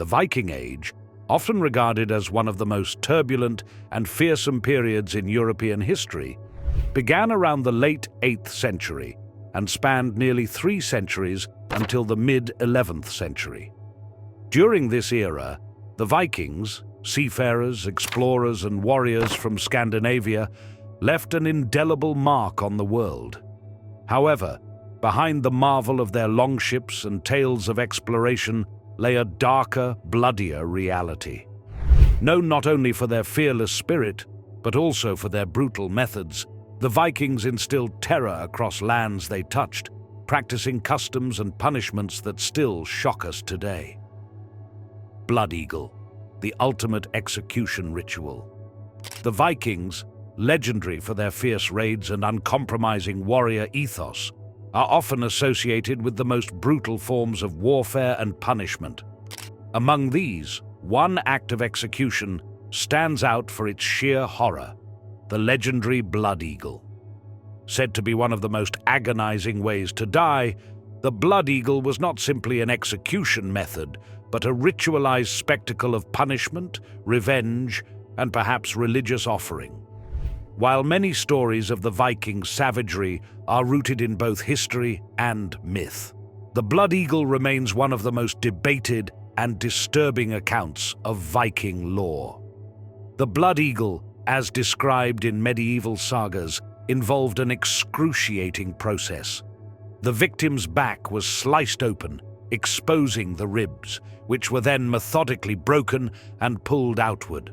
The Viking Age, often regarded as one of the most turbulent and fearsome periods in European history, began around the late 8th century and spanned nearly 3 centuries until the mid-11th century. During this era, the Vikings, seafarers, explorers, and warriors from Scandinavia, left an indelible mark on the world. However, behind the marvel of their longships and tales of exploration lay a darker, bloodier reality. Known not only for their fearless spirit, but also for their brutal methods, the Vikings instilled terror across lands they touched, practicing customs and punishments that still shock us today. Blood Eagle, the ultimate execution ritual. The Vikings, legendary for their fierce raids and uncompromising warrior ethos, are often associated with the most brutal forms of warfare and punishment. Among these, one act of execution stands out for its sheer horror: the legendary Blood Eagle. Said to be one of the most agonizing ways to die, the Blood Eagle was not simply an execution method, but a ritualized spectacle of punishment, revenge, and perhaps religious offering. While many stories of the Viking savagery are rooted in both history and myth, the Blood Eagle remains one of the most debated and disturbing accounts of Viking lore. The Blood Eagle, as described in medieval sagas, involved an excruciating process. The victim's back was sliced open, exposing the ribs, which were then methodically broken and pulled outward.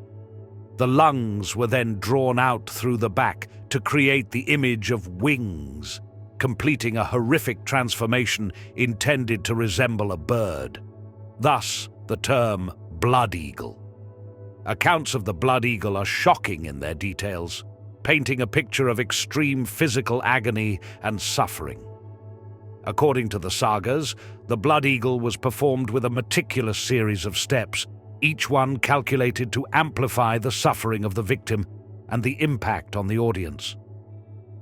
The lungs were then drawn out through the back to create the image of wings, completing a horrific transformation intended to resemble a bird. Thus, the term Blood Eagle. Accounts of the Blood Eagle are shocking in their details, painting a picture of extreme physical agony and suffering. According to the sagas, the Blood Eagle was performed with a meticulous series of steps, each one calculated to amplify the suffering of the victim and the impact on the audience.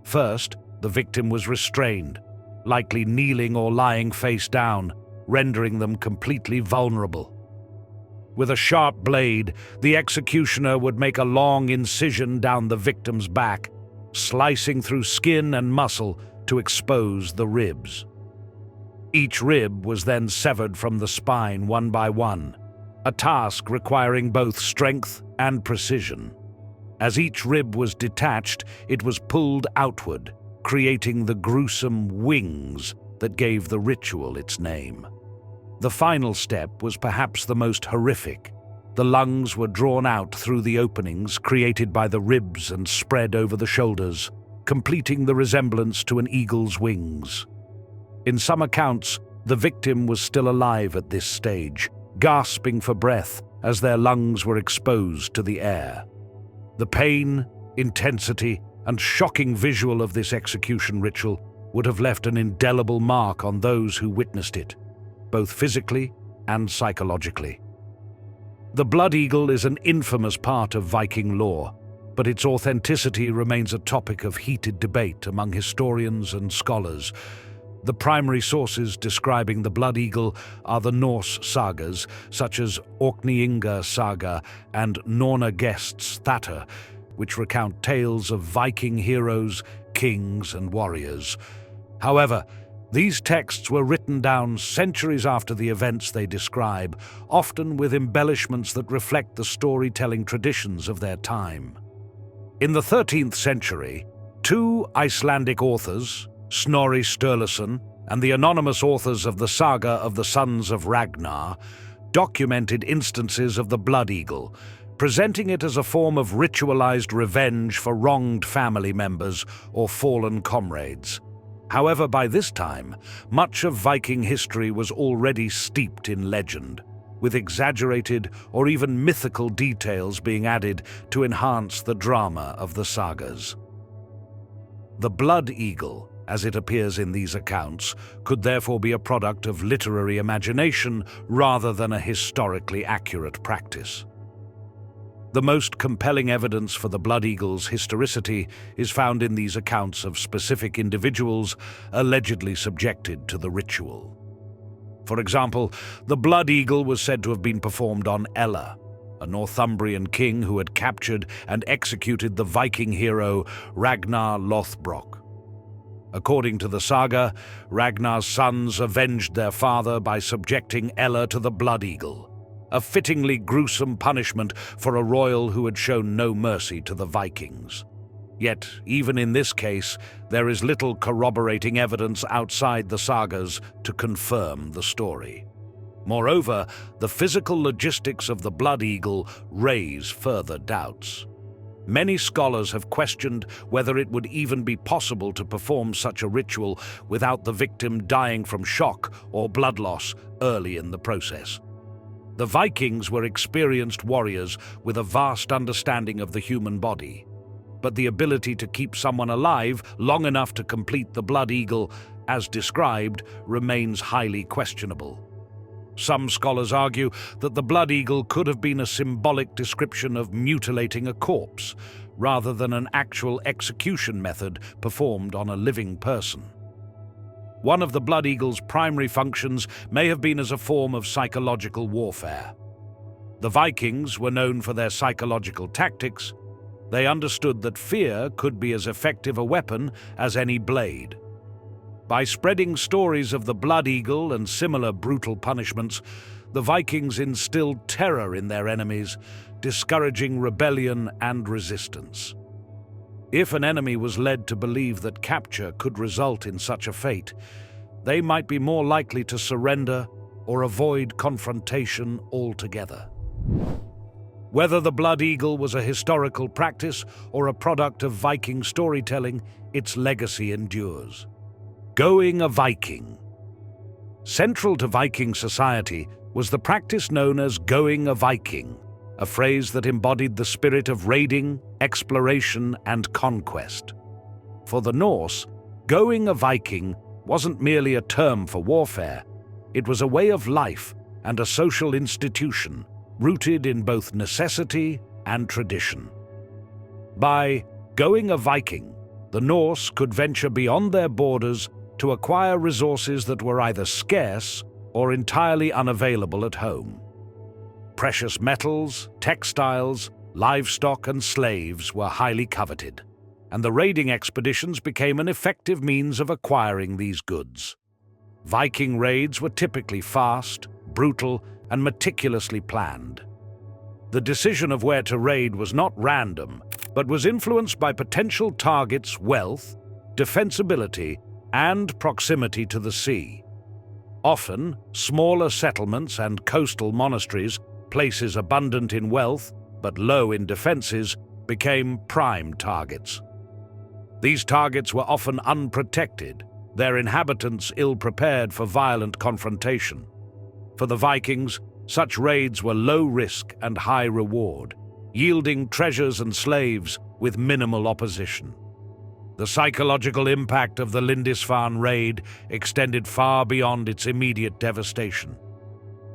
First, the victim was restrained, likely kneeling or lying face down, rendering them completely vulnerable. With a sharp blade, the executioner would make a long incision down the victim's back, slicing through skin and muscle to expose the ribs. Each rib was then severed from the spine one by one, a task requiring both strength and precision. As each rib was detached, it was pulled outward, creating the gruesome wings that gave the ritual its name. The final step was perhaps the most horrific. The lungs were drawn out through the openings created by the ribs and spread over the shoulders, completing the resemblance to an eagle's wings. In some accounts, the victim was still alive at this stage, gasping for breath as their lungs were exposed to the air. The pain, intensity, and shocking visual of this execution ritual would have left an indelible mark on those who witnessed it, both physically and psychologically. The Blood Eagle is an infamous part of Viking lore, but its authenticity remains a topic of heated debate among historians and scholars. The primary sources describing the Blood Eagle are the Norse sagas, such as Orkneyinga saga and Norna Gest's Thatr, which recount tales of Viking heroes, kings, and warriors. However, these texts were written down centuries after the events they describe, often with embellishments that reflect the storytelling traditions of their time. In the 13th century, 2 Icelandic authors, Snorri Sturluson and the anonymous authors of the Saga of the Sons of Ragnar, documented instances of the Blood Eagle, presenting it as a form of ritualized revenge for wronged family members or fallen comrades. However, by this time, much of Viking history was already steeped in legend, with exaggerated or even mythical details being added to enhance the drama of the sagas. The Blood Eagle, as it appears in these accounts, could therefore be a product of literary imagination rather than a historically accurate practice. The most compelling evidence for the Blood Eagle's historicity is found in these accounts of specific individuals allegedly subjected to the ritual. For example, the Blood Eagle was said to have been performed on Ella, a Northumbrian king who had captured and executed the Viking hero Ragnar Lothbrok. According to the saga, Ragnar's sons avenged their father by subjecting Ella to the Blood Eagle, a fittingly gruesome punishment for a royal who had shown no mercy to the Vikings. Yet, even in this case, there is little corroborating evidence outside the sagas to confirm the story. Moreover, the physical logistics of the Blood Eagle raise further doubts. Many scholars have questioned whether it would even be possible to perform such a ritual without the victim dying from shock or blood loss early in the process. The Vikings were experienced warriors with a vast understanding of the human body, but the ability to keep someone alive long enough to complete the Blood Eagle, as described, remains highly questionable. Some scholars argue that the Blood Eagle could have been a symbolic description of mutilating a corpse, rather than an actual execution method performed on a living person. One of the Blood Eagle's primary functions may have been as a form of psychological warfare. The Vikings were known for their psychological tactics. They understood that fear could be as effective a weapon as any blade. By spreading stories of the Blood Eagle and similar brutal punishments, the Vikings instilled terror in their enemies, discouraging rebellion and resistance. If an enemy was led to believe that capture could result in such a fate, they might be more likely to surrender or avoid confrontation altogether. Whether the Blood Eagle was a historical practice or a product of Viking storytelling, its legacy endures. Going a Viking. Central to Viking society was the practice known as going a Viking, a phrase that embodied the spirit of raiding, exploration, and conquest. For the Norse, going a Viking wasn't merely a term for warfare. It was a way of life and a social institution rooted in both necessity and tradition. By going a Viking, the Norse could venture beyond their borders to acquire resources that were either scarce or entirely unavailable at home. Precious metals, textiles, livestock, and slaves were highly coveted, and the raiding expeditions became an effective means of acquiring these goods. Viking raids were typically fast, brutal, and meticulously planned. The decision of where to raid was not random, but was influenced by potential targets' wealth, defensibility, and proximity to the sea. Often, smaller settlements and coastal monasteries, places abundant in wealth but low in defenses, became prime targets. These targets were often unprotected, their inhabitants ill-prepared for violent confrontation. For the Vikings, such raids were low risk and high reward, yielding treasures and slaves with minimal opposition. The psychological impact of the Lindisfarne raid extended far beyond its immediate devastation.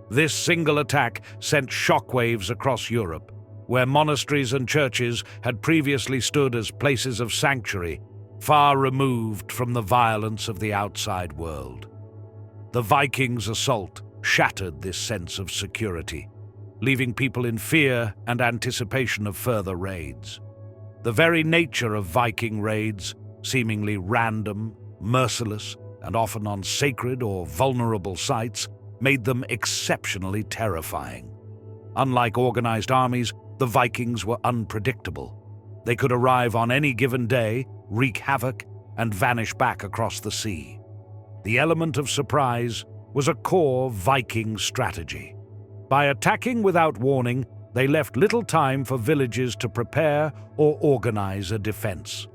This single attack sent shockwaves across Europe, where monasteries and churches had previously stood as places of sanctuary, far removed from the violence of the outside world. The Vikings' assault shattered this sense of security, leaving people in fear and anticipation of further raids. The very nature of Viking raids, seemingly random, merciless, and often on sacred or vulnerable sites, made them exceptionally terrifying. Unlike organized armies, the Vikings were unpredictable. They could arrive on any given day, wreak havoc, and vanish back across the sea. The element of surprise was a core Viking strategy. By attacking without warning, they left little time for villages to prepare or organize a defense.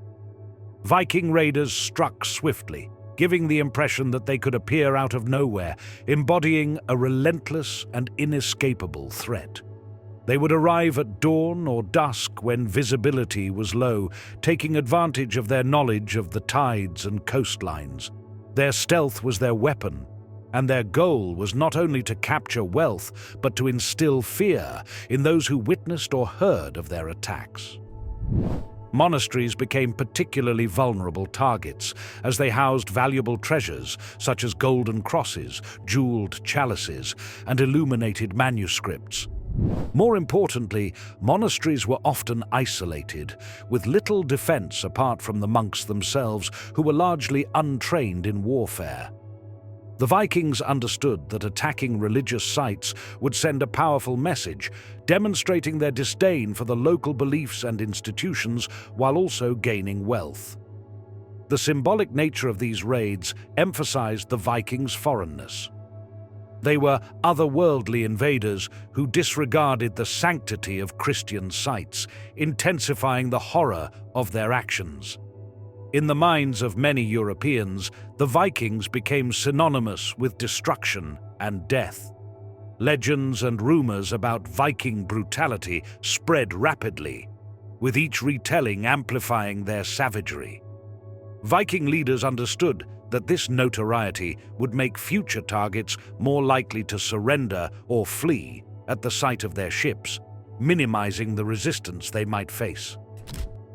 Viking raiders struck swiftly, giving the impression that they could appear out of nowhere, embodying a relentless and inescapable threat. They would arrive at dawn or dusk when visibility was low, taking advantage of their knowledge of the tides and coastlines. Their stealth was their weapon, and their goal was not only to capture wealth, but to instill fear in those who witnessed or heard of their attacks. monasteries became particularly vulnerable targets, as they housed valuable treasures such as golden crosses, jeweled chalices, and illuminated manuscripts. More importantly, monasteries were often isolated, with little defense apart from the monks themselves, who were largely untrained in warfare. The Vikings understood that attacking religious sites would send a powerful message, demonstrating their disdain for the local beliefs and institutions while also gaining wealth. The symbolic nature of these raids emphasized the Vikings' foreignness. They were otherworldly invaders who disregarded the sanctity of Christian sites, intensifying the horror of their actions. In the minds of many Europeans, the Vikings became synonymous with destruction and death. Legends and rumors about Viking brutality spread rapidly, with each retelling amplifying their savagery. Viking leaders understood that this notoriety would make future targets more likely to surrender or flee at the sight of their ships, minimizing the resistance they might face.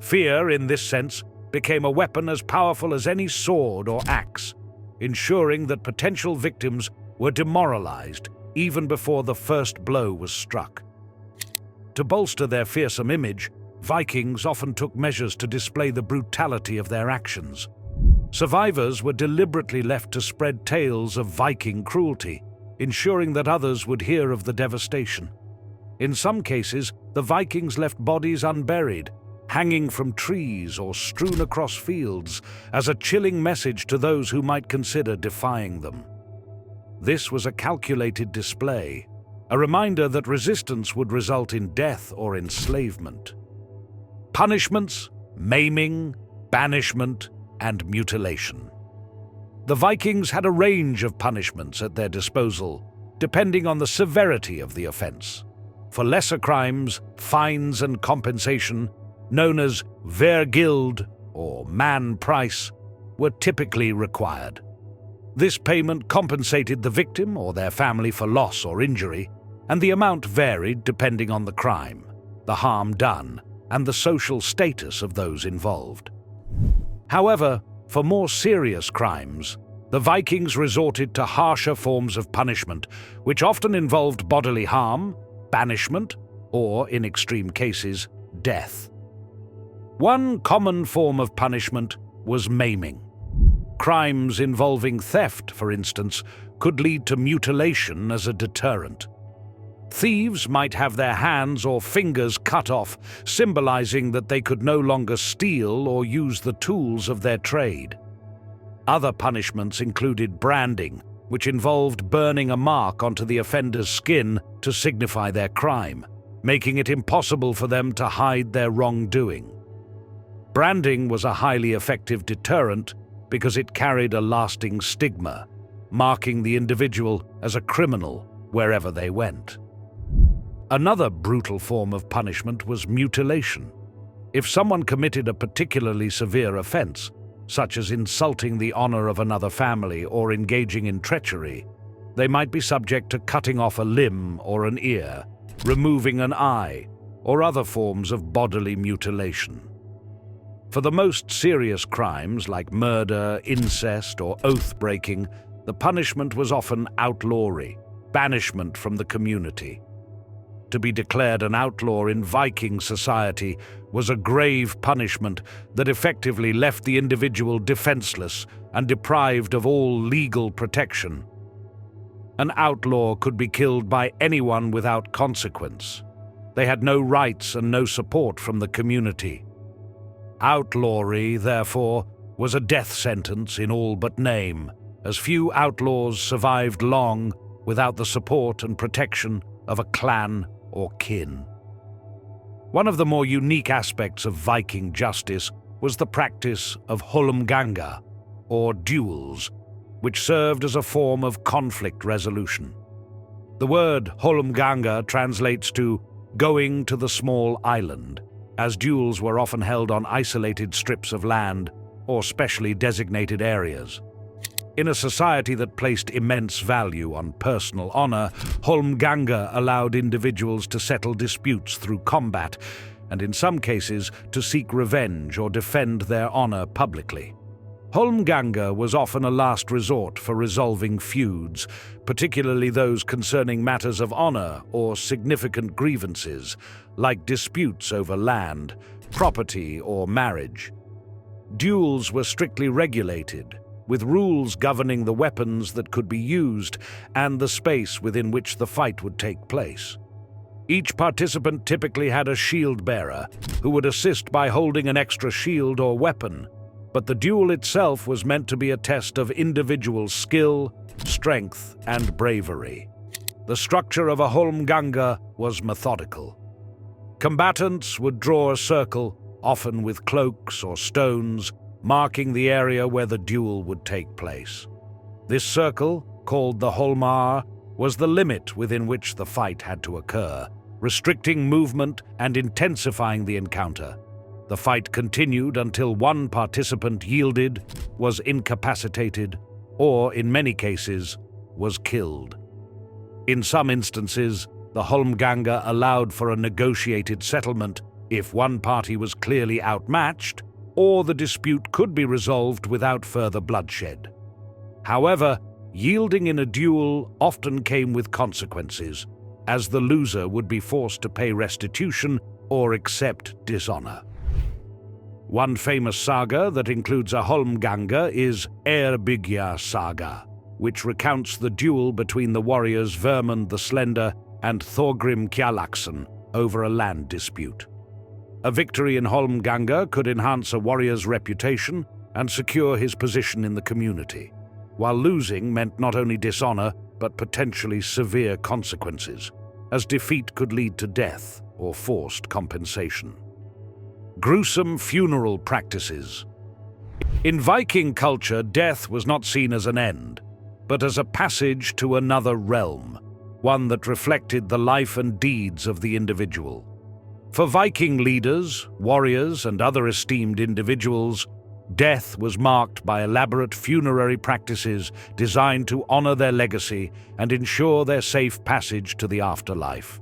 Fear, in this sense, became a weapon as powerful as any sword or axe, ensuring that potential victims were demoralized even before the first blow was struck. To bolster their fearsome image, Vikings often took measures to display the brutality of their actions. Survivors were deliberately left to spread tales of Viking cruelty, ensuring that others would hear of the devastation. In some cases, the Vikings left bodies unburied, hanging from trees or strewn across fields, as a chilling message to those who might consider defying them. This was a calculated display, a reminder that resistance would result in death or enslavement. Punishments, maiming, banishment, and mutilation. The Vikings had a range of punishments at their disposal, depending on the severity of the offense. For lesser crimes, fines and compensation, known as vergild or man price, were typically required. This payment compensated the victim or their family for loss or injury, and the amount varied depending on the crime, the harm done, and the social status of those involved. However, for more serious crimes, the Vikings resorted to harsher forms of punishment, which often involved bodily harm, banishment, or, in extreme cases, death. One common form of punishment was maiming. Crimes involving theft, for instance, could lead to mutilation as a deterrent. Thieves might have their hands or fingers cut off, symbolizing that they could no longer steal or use the tools of their trade. Other punishments included branding, which involved burning a mark onto the offender's skin to signify their crime, making it impossible for them to hide their wrongdoing. Branding was a highly effective deterrent because it carried a lasting stigma, marking the individual as a criminal wherever they went. Another brutal form of punishment was mutilation. If someone committed a particularly severe offense, such as insulting the honor of another family or engaging in treachery, they might be subject to cutting off a limb or an ear, removing an eye, or other forms of bodily mutilation. For the most serious crimes like murder, incest, or oath-breaking, the punishment was often outlawry, banishment from the community. To be declared an outlaw in Viking society was a grave punishment that effectively left the individual defenseless and deprived of all legal protection. An outlaw could be killed by anyone without consequence. They had no rights and no support from the community. Outlawry, therefore, was a death sentence in all but name, as few outlaws survived long without the support and protection of a clan or kin. One of the more unique aspects of Viking justice was the practice of holmganga, or duels, which served as a form of conflict resolution. The word holmganga translates to going to the small island, as duels were often held on isolated strips of land or specially designated areas. In a society that placed immense value on personal honor, holmganga allowed individuals to settle disputes through combat, and in some cases to seek revenge or defend their honor publicly. Holmganga was often a last resort for resolving feuds, particularly those concerning matters of honor or significant grievances, like disputes over land, property, or marriage. Duels were strictly regulated, with rules governing the weapons that could be used and the space within which the fight would take place. Each participant typically had a shield bearer, who would assist by holding an extra shield or weapon, but the duel itself was meant to be a test of individual skill, strength, and bravery. The structure of a holmganga was methodical. Combatants would draw a circle, often with cloaks or stones, marking the area where the duel would take place. This circle, called the holmar, was the limit within which the fight had to occur, restricting movement and intensifying the encounter. The fight continued until one participant yielded, was incapacitated, or, in many cases, was killed. In some instances, the holmganga allowed for a negotiated settlement if one party was clearly outmatched, or the dispute could be resolved without further bloodshed. However, yielding in a duel often came with consequences, as the loser would be forced to pay restitution or accept dishonor. One famous saga that includes a holmganga is Eyrbyggja saga, which recounts the duel between the warriors Vermund the Slender and Thorgrim Kjallaksson over a land dispute. A victory in holmganga could enhance a warrior's reputation and secure his position in the community, while losing meant not only dishonor but potentially severe consequences, as defeat could lead to death or forced compensation. Gruesome funeral practices. In Viking culture, death was not seen as an end, but as a passage to another realm, one that reflected the life and deeds of the individual. For Viking leaders, warriors, and other esteemed individuals, death was marked by elaborate funerary practices designed to honor their legacy and ensure their safe passage to the afterlife.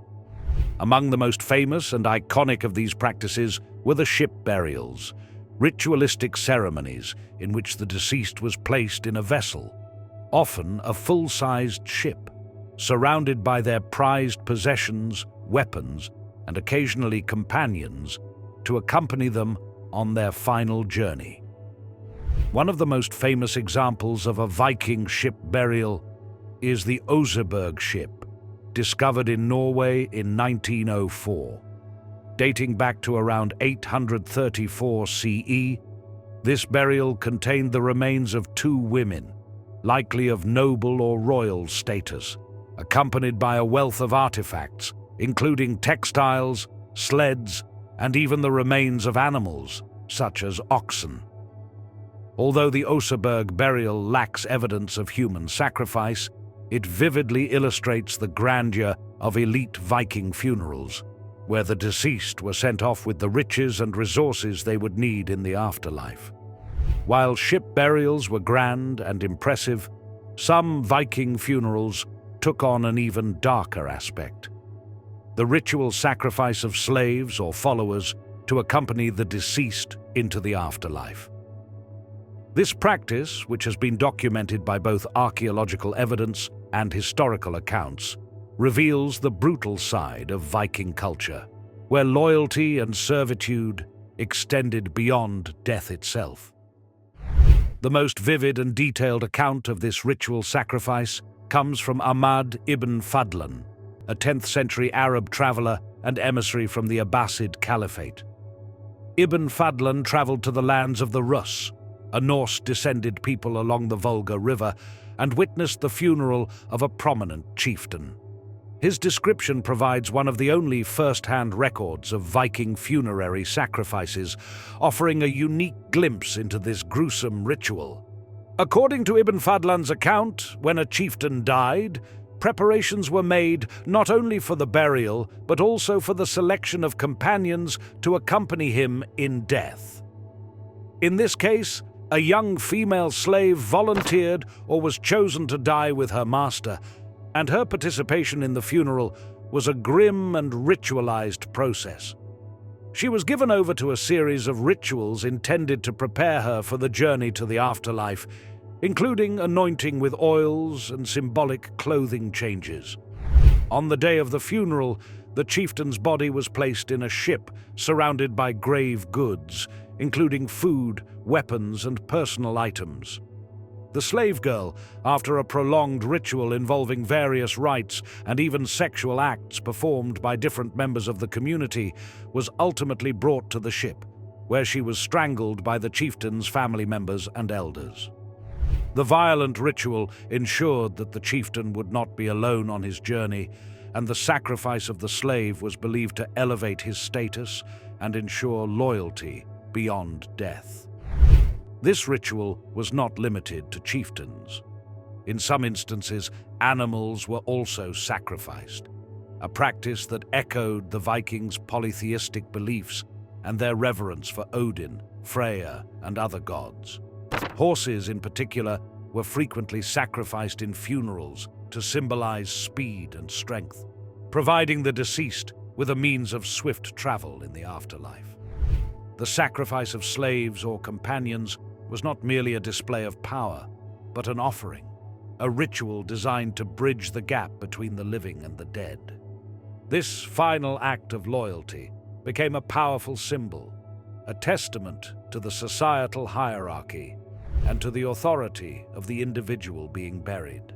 Among the most famous and iconic of these practices were the ship burials, ritualistic ceremonies in which the deceased was placed in a vessel, often a full-sized ship, surrounded by their prized possessions, weapons, and occasionally companions to accompany them on their final journey. One of the most famous examples of a Viking ship burial is the Oseberg ship, discovered in Norway in 1904. Dating back to around 834 CE, this burial contained the remains of two women, likely of noble or royal status, accompanied by a wealth of artifacts, including textiles, sleds, and even the remains of animals, such as oxen. Although the Oseberg burial lacks evidence of human sacrifice, it vividly illustrates the grandeur of elite Viking funerals, where the deceased were sent off with the riches and resources they would need in the afterlife. While ship burials were grand and impressive, some Viking funerals took on an even darker aspect: the ritual sacrifice of slaves or followers to accompany the deceased into the afterlife. This practice, which has been documented by both archaeological evidence and historical accounts, reveals the brutal side of Viking culture, where loyalty and servitude extended beyond death itself. The most vivid and detailed account of this ritual sacrifice comes from Ahmad ibn Fadlan, a 10th century Arab traveler and emissary from the Abbasid Caliphate. Ibn Fadlan traveled to the lands of the Rus, a Norse-descended people along the Volga River, and witnessed the funeral of a prominent chieftain. His description provides one of the only first-hand records of Viking funerary sacrifices, offering a unique glimpse into this gruesome ritual. According to Ibn Fadlan's account, when a chieftain died, preparations were made not only for the burial, but also for the selection of companions to accompany him in death. In this case, a young female slave volunteered or was chosen to die with her master, and her participation in the funeral was a grim and ritualized process. She was given over to a series of rituals intended to prepare her for the journey to the afterlife, including anointing with oils and symbolic clothing changes. On the day of the funeral, the chieftain's body was placed in a ship surrounded by grave goods, including food, weapons, and personal items. The slave girl, after a prolonged ritual involving various rites and even sexual acts performed by different members of the community, was ultimately brought to the ship, where she was strangled by the chieftain's family members and elders. The violent ritual ensured that the chieftain would not be alone on his journey, and the sacrifice of the slave was believed to elevate his status and ensure loyalty beyond death. This ritual was not limited to chieftains. In some instances, animals were also sacrificed, a practice that echoed the Vikings' polytheistic beliefs and their reverence for Odin, Freya, and other gods. Horses, in particular, were frequently sacrificed in funerals to symbolize speed and strength, providing the deceased with a means of swift travel in the afterlife. The sacrifice of slaves or companions was not merely a display of power, but an offering, a ritual designed to bridge the gap between the living and the dead. This final act of loyalty became a powerful symbol, a testament to the societal hierarchy and to the authority of the individual being buried.